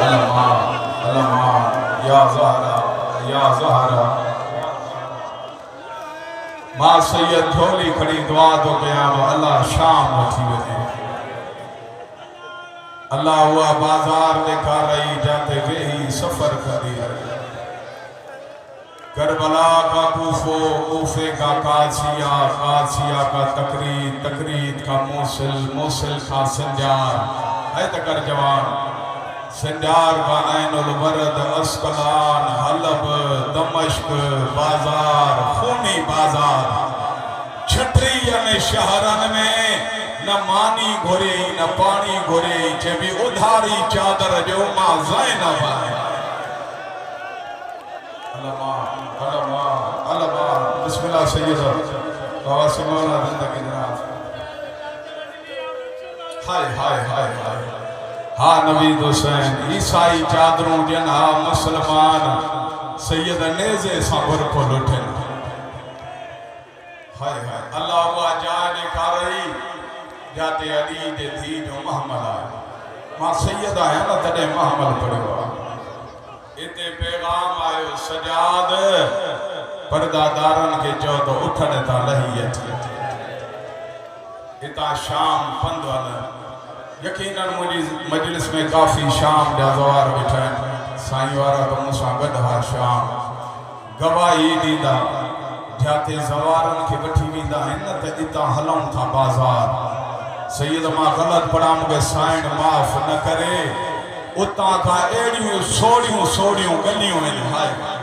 علمان علمان یا زہرا یا زہرا ماں سید جھولی کھڑی دعا دو قیام اللہ شام وٹھی وجے اللہ ہوا بازار دکھا رہی جاتے وہی سفر کری ہے کربلا کا کوفو کوفے کا قادسیہ قادسیہ کا تقرید تقرید کا موصل موصل کا سنجار ہے تکر جوان سنجار کا عین الورد اسقلان حلب دمشق بازار خونی بازار چھٹری میں شہرن میں نہ مانی گھوری نہ پانی گھوری چے بھی ادھاری چادر جو ماں زینب ہے علمان بسم اللہ سیدہ بابا سمونا زندگی جناب ہائے ہائے ہائے ہائے ہاں نبید حسین عیسائی چادروں جنہا مسلمان سید نیزے سابر کو لٹھن ہائے ہائے اللہ ہوا جانے کا رہی جاتے علی دے تھی جو محمل آئے ماں سیدہ ہے نا تڑے محمل پڑے ہوا اتے پیغام آئے سجاد پردادارن کے چودہ اٹھنے تا لہیت اتا شام پند والا یقیناً مجلس میں کافی شام جازوار بٹھائیں سائیں وارا تو مسا گدھا شام گواہی دیدہ جاتے زوارن کے بٹھی ویدہ ہنت اتا ہلوں تھا بازار سید ماں غلط پڑا مگے سائن معاف نہ کرے اتاں کا ایڑیوں سوڑیوں گلیوں میں لہائے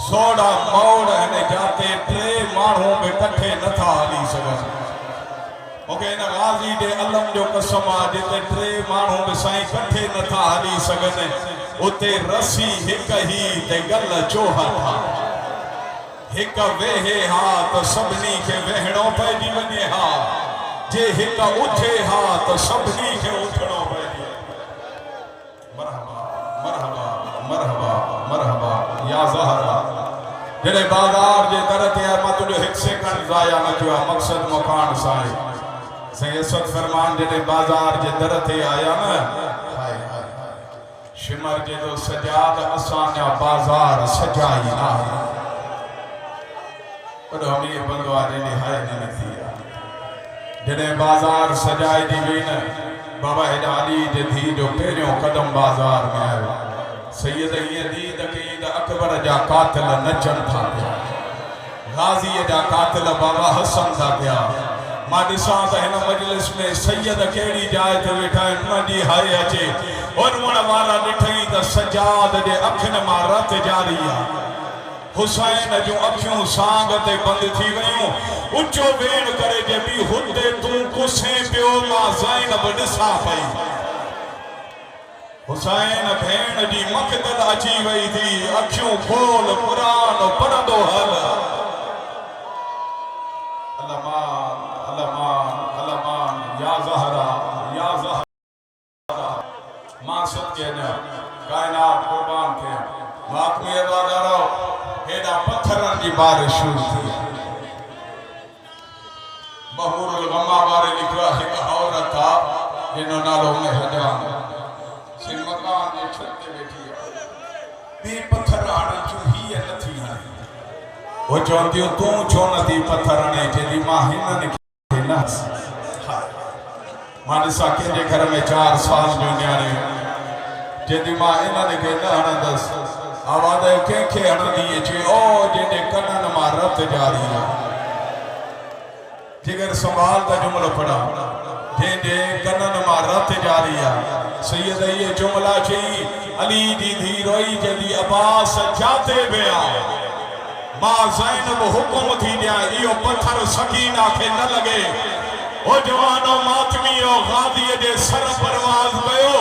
سوڑا موڑ ہے جاتے تے مارہوں میں کٹھے نہ تھا علی سگن اوکے نا غازی دے علم جو قسم آجتے تے مارہوں میں سائیں کٹھے نہ تھا علی سگن اتے رسی ہک ہی تے گل چوہا تھا ہک ویہے ہاں تو سبنی کے وہنوں پہ جی بنے ہاں جے ہک اٹھے ہاں تو سبنی کے اٹھنوں پہ جی مرحبا مرحبا یا زہرا جنہیں بازار جے درتے ہے ماں تجھے ایک سیکنڈ ضائع نہ کیا مقصد مکان سائے سید فرمان جنہیں بازار جے درتے آیا نا شمر جے دو سجاد اسانیا بازار سجائی نہ ہے پر ہمیں بندو آجے نہائی نہیں تھیا جنہیں بازار سجائی دی بین بابا علی جے تھی جو پہنیوں قدم بازار میں آئے سید یہ دید کہ یہ اکبر جا قاتل نچن تھا گیا غازی جا قاتل بابا حسن تھا گیا ماں نسان تھا ہنا مجلس میں سید کیڑی جائے تھے بیٹھائیں مجی ہائے اچے اور منہ مارا نٹھیں تا سجاد جے اکھن مارت جاریا حسین جو اکھیوں سانگتے بند تھی گئیوں اچھو بین کرے جے بھی ہندے توں کسیں پیو ماں زینب نسا پئی حسین بھین جی مقتل اچھی وئی تھی اکھیوں کھول قرآن پڑھدو حل علمان یا زہرا ماں سب کے نا کائنات قربان کے واق میں ارادہ رہو ہیڈا پتھرن جی بارش شروع تھی بہور الغمہ بارے لکھوا ہے کہ عورت تھا جنہوں نالوں میں حجان سن مکان جے چھتے بیٹھی ہے بے پتھر آنے جو ہی ہے نتھی ہے وہ چونتی ہوں تو چھونا دی پتھر آنے جدی ماں ہنہ نکھے ناس ماں نسا کے جے گھر میں 4 سال جو نیارے جدی ماں ہنہ نکھے نانا دس آوادہ کے کھے ہن دیئے چھے او جنہیں کنن ماں رت جاری ہے جگر سنبھال دا جملہ پڑا جنہیں کنن ماں رت جاری ہے سید یہ جملہ چھئی علی دی دھی روئی جدی عباس جاتے بیا ماں زینب حکم تھی دیا یہ پتھر سکینہ کے نہ لگے او جوانو ماتمیو غادی دے سر پرواز گئو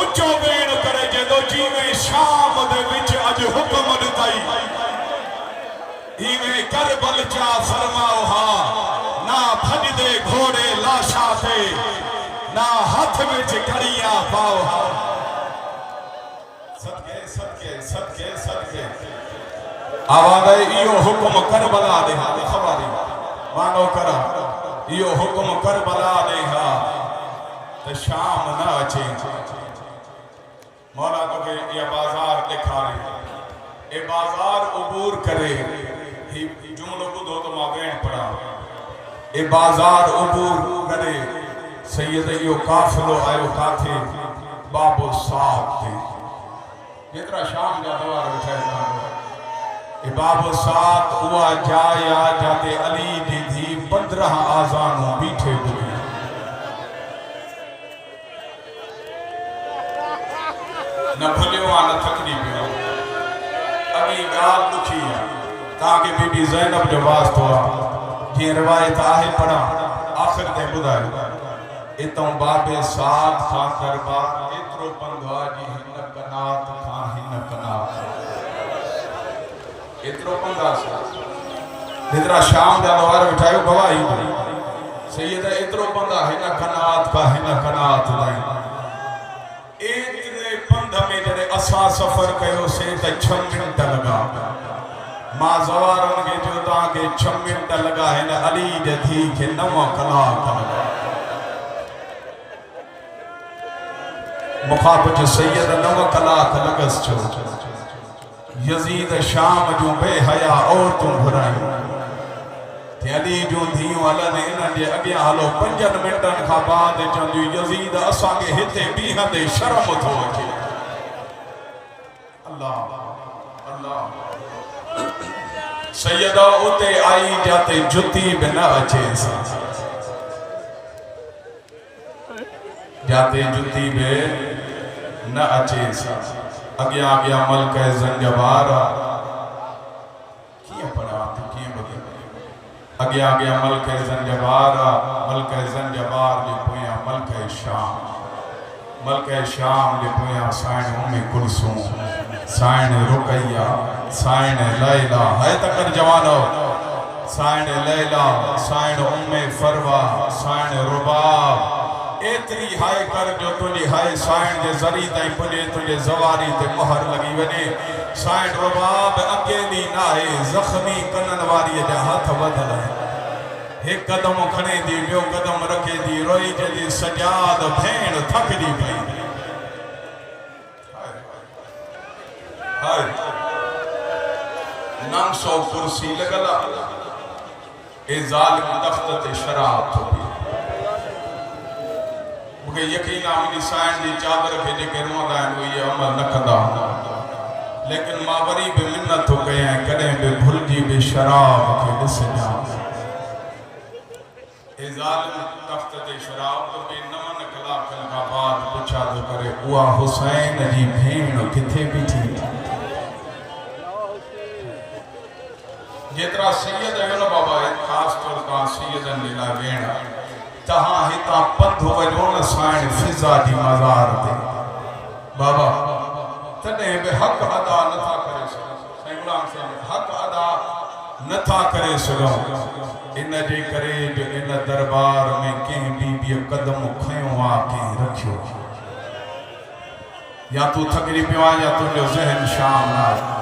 اچھو بین کرے جدو جیوے شام دے وچ اج حکم دتائی ایوے کربل چا فرماؤ ہاں نہ بھج دے گھوڑے لاشا تھے نہ ہاتھ میں چکڑیاں پاؤ صدقے آوازہ ایو حکم کربلا دے ہاں خبری مانو کرا ایو حکم کربلا دے ہاں تو شام نہ اچھے مولا اے بازار عبور کرے ہی جملوں کو دو تو مابین پڑا اے بازار عبور کرے سید ایو قافلو آئیو کاتھے بابو ساتھ تھے جترا شام جا دوار اٹھائے اے بابو ساتھ ہوا جایا جاتے علی دی تھی 15 آزانوں بیٹھے ہوئے نہ بھلیو آنا تقریبی ابھی گال لکھی ہے تاکہ بی بی زینب جو واسط ہوا جی روایت آہے پڑھا آخر دے بدھائے اتوں بابے ساتھ خان دربار اترو پندھوا جی ہن کنات خان ہن کنات اترو پندھا سے جترا شام جا دوار بٹھائیو گواہی سید اترو پندھا ہن کنات کا ہن کنات لائیں اتنے پندھا میں جڑے اسا سفر کہو سے تا 6 منٹ لگا ماں زوارن کے جو تاکہ 6 منٹ لگا ہے نا علی دے تھی کہ 9 کلاک لگا مخاطب سید 9 کلاک لگس چھو یزید شام جو بے حیا اور تم بھرائیں کہ علی جو دھیوں اللہ نے انہاں دے اگیا حالو 5 منٹن کھا بعد چندی یزید اساں کے ہتے بیہاں دے شرم تھو اچھے اللہ اللہ سیدہ اتے آئی جاتے جتی بنا اچھے سا جاتے جتی بے نہ اچھے سا اگیا آگیا ملک زنجبارا کیا پڑھا آتے کیا بدے اگیا آگیا ملک زنجبارا ملک زنجبار لے پویا ملک شام لے پویا سائن امی کلسوں سائن رقیہ سائن لیلہ ہے تکر جوانو سائن لیلہ سائن فروا سائن رباب ایتری ہائے کر جو تجھے ہائے سائن جے زری تائیں پجے تجھے زواری تے مہر لگی ونے سائن رباب اکیلی نائے زخمی کنن واری جا ہاتھ بدل ہے ایک قدم کھنے دی بیو قدم رکھے دی روئی جدی سجاد بھین تھک دی بھئی نام سو کرسی لگلا اے ظالم تختت شراب تو بھی مجھے یقین آمینی سائن دی چادر کے جکے روان دائن وہ یہ عمل نکدا لیکن ماوری بے منت ہو گئے ہیں کریں بے بھل جی بے شراب کے دس جان اے ظالم تختت شراب تو بھی نمن کلا کلگا بعد پچھا دو کرے ہوا حسین جی بھین کتھے بھی تھی جترا سید ہے نا بابا خاص طور کا سیدن لیلا وینا تہاں ہتا پندھ وجون سائن فضا جی مزار دے بابا تنے بے حق ادا نتا کرے سکو سائن غلام صاحب حق ادا نتا کرے سکو ان جے کرے جو ان دربار میں کہیں بی بی قدم کھیوں آکیں رکھو یا تو تھکری پیوا یا تو جو ذہن شام نہ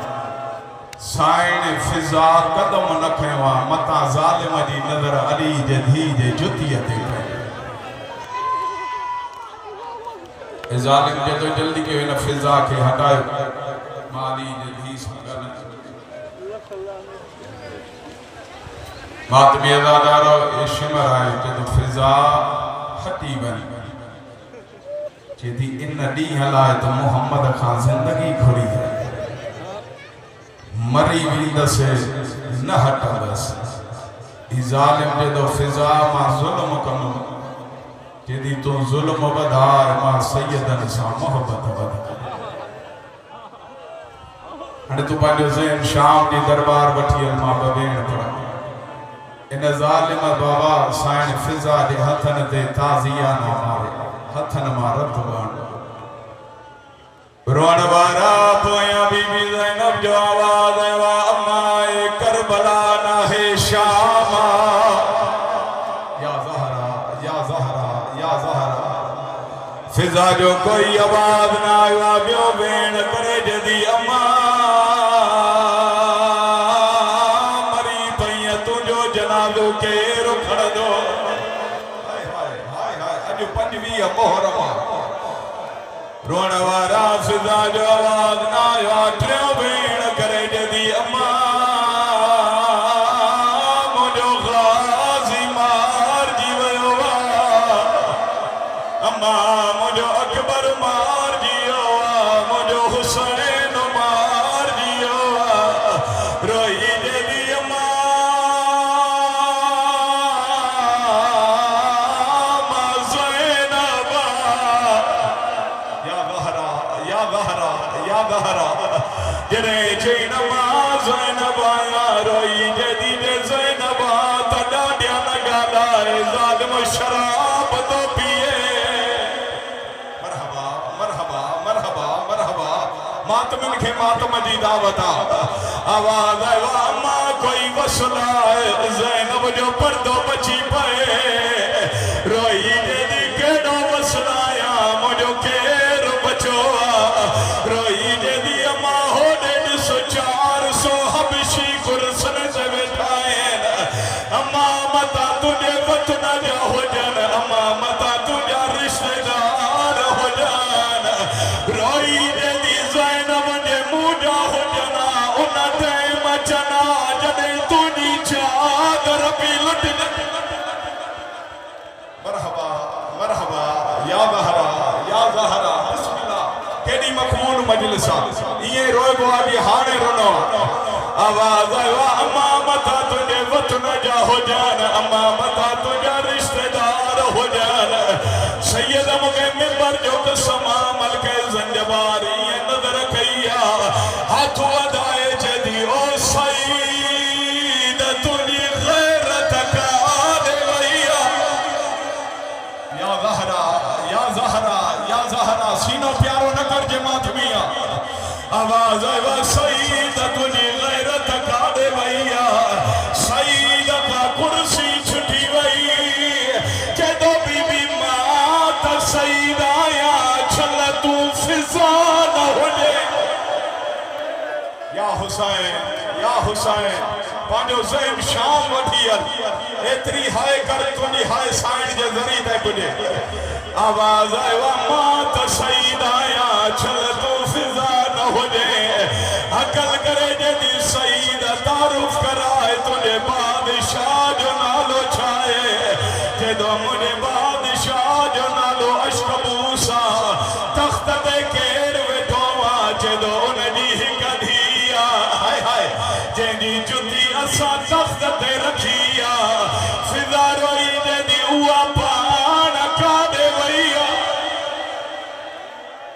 سائن فضا قدم نکھوا متا ظالم جی نظر علی جے دھی جے جتیت پہ اے ظالم جے تو جلدی کے ہوئے فضا کے ہٹائے مالی جے دھی سنگا ماتمی ازادارو اے شمر آئے جے تو فضا ہٹی بنی جے دی ان دی حلائے تو محمد خان زندگی کھڑی ہے مری ویندہ سے نہ ہٹا بس ای ظالم جے دو فضا ماں ظلم کنو جے دی تو ظلم بدھار ماں سیدن سا محبت بدھار ہنے تو پانجو ذہن شام دی دربار بٹھی الماں ببین پڑا ان ظالم بابا سائن فضا دے ہتھن دے تازیانہ مارے ہتھن مارت بان روان بارا پویا بی بی زینب جو آواز ہے وا امائے کربلا نہ ہے شاما یا زہرا یا زہرا یا زہرا فضا جو کوئی آواز نہ آیا بیو بین کرے جدی اما مری پئیے تو جو جنازو کے رکھڑ دو ہائے ہائے ہائے ہائے اجو پنجوی محرمہ روان وارا فضا جو آواز نہ آیا ٹریو بین کرے یا زہرا یا زہرا جنے چی نماز زینب آیا روئی جدی جے زینب آتا ڈاڈیا نگالا ہے ظالم شراب تو پیئے مرحبا مرحبا مرحبا مرحبا ماتمن کے ماتم جی دعوتا آواز ہے واما کوئی وصلہ ہے زینب جو پردو بچی پائے روئی جدی کیڑو وصلہ یا مجھو کیر بچوا روئی جدی اما ہو ڈیڈ سو 400 حبشی کرسن سے بیٹھائیں اما متا تجھے وطن جا ہو جان اما متا تجھا رشتہ دار ہو جان روئی جدی زینب نے موجا ہو جانا انہ ٹائم چنا جنے تجھی چادر بھی لٹ مرحبا مرحبا یا زہرا یا زہرا بسم اللہ کیڑی مقبول مجلسہ یہ روئے گوا بھی ہانے رنو آواز ہے اما متا تجھے وطن جا ہو جان اما متا تجھا رشتہ دار ہو جان سید مگے ممبر جو قسم عمل کے زنجباری نظر کیا ہاتھ ودائے جدی او سید تجھی غیرت کا دے ویا یا زہرا یا زہرا یا زہرا سینہ پیارو نہ کر جماعت میاں آواز ہے سید تجھی غیرت کا دے ویا سید کا کرسی چھٹی وئی جدو بی بی مات سید آیا چھل تو فضا نہ ہو لے یا حسین پانجو زہم شام وٹھیل اتری ہائے کر تنی ہائے سائن جے ذریع دے کجے آواز آئے مات سید آیا چھل تو فضا نہ ہو جے عقل کرے جدی سید تعارف کرائے تجھے بادشاہ جو نالو چھائے جدو مجھے بادشاہ جو نالو عشق موسیٰ تخت دے کیر ویٹھوا جدو انہیں ہی کدھیا ہائے ہائے جنی جتی اسا تخت دے رکھیا فضا روئی جدی اوہ پانا کا دے ویا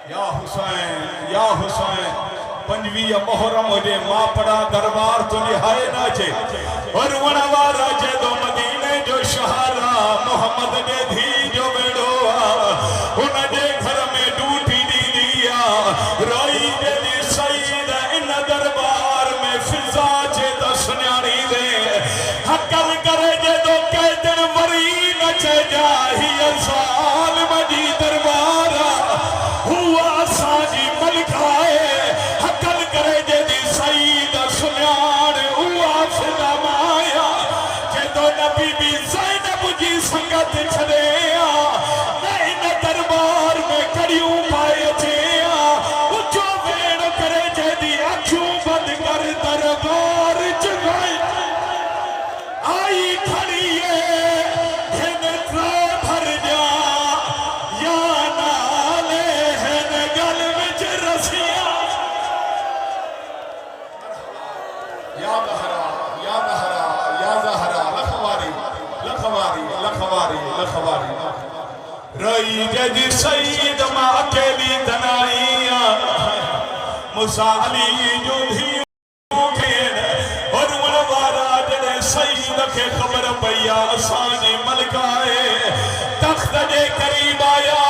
یا حسین پنجوی محرم ہوجے ماں پڑا دربار تو نہائے ناچے اور ونوارا جے دو مدینے جو شہرہ محمد نے دھی جو بیڑوا انہ جے گھر میں ڈوٹی دی دیا روئی جے دی سید ان دربار میں فضا جے دسنیاری دے حقل کرے جے دو کہتن وری نچے جاہی ظالم جی دربارہ ہوا ساجی ملکائے حقل کرے جے دی سید سنیار ہوا فضا مایا جے دو نبی بھی زینب جی سنگت چھڑیا نئین دربار میں کڑیوں پائے جیا اچھو ویڑ کرے جے دی اکھوں بند کر دربار چگائی آئی کھڑیے ہن ترا بھر جا یا نالے ہن گل وچ رسیا یا زہرا یا زہرا یا زہرا لکھواری لکھواری لکھواری لکھواری روئی جدی سید ماں اکیلی دنائیاں موسیٰ علی جو بھی اور منوارا جنے سید کے خبر پیا سانی ملکائے تخت جے قریب آیا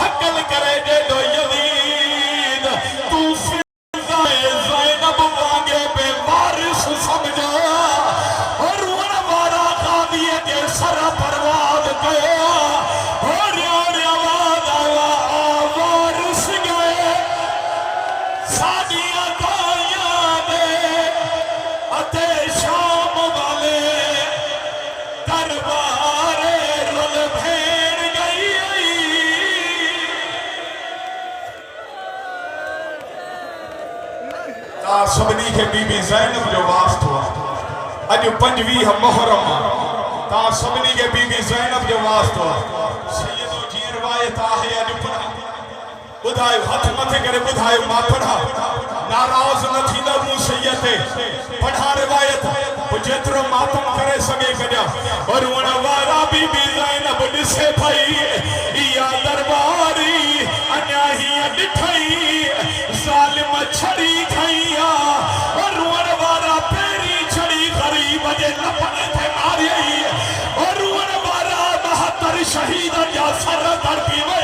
حقل کرے جے دو یزید تو فضا زینب وانگے بے وارث سمجھا اور منوارا قاضی کے سر پرواز کیا اور آواز آیا وارث گئے سادیاں دائیاں دے اتے شام والے دربارے رل بھیڑ گئی تا سبنی کے بی بی زینب جو واسط ہوا اج پنجوی محرم تا سبنی کے بی بی زینب جو واسط ہوا سیدو جی روایت آہے اج پڑھا بدھائے ہاتھ متھے کرے بدھائے ماں پڑھا ناراض نہ تھی نبو سیدے پڑھا روایت جترو ماتم کرے سگے کجا اور ونوارا بی بی زینب جسے بھائی یا درباری انیا ہی ڈٹھائی ترکیب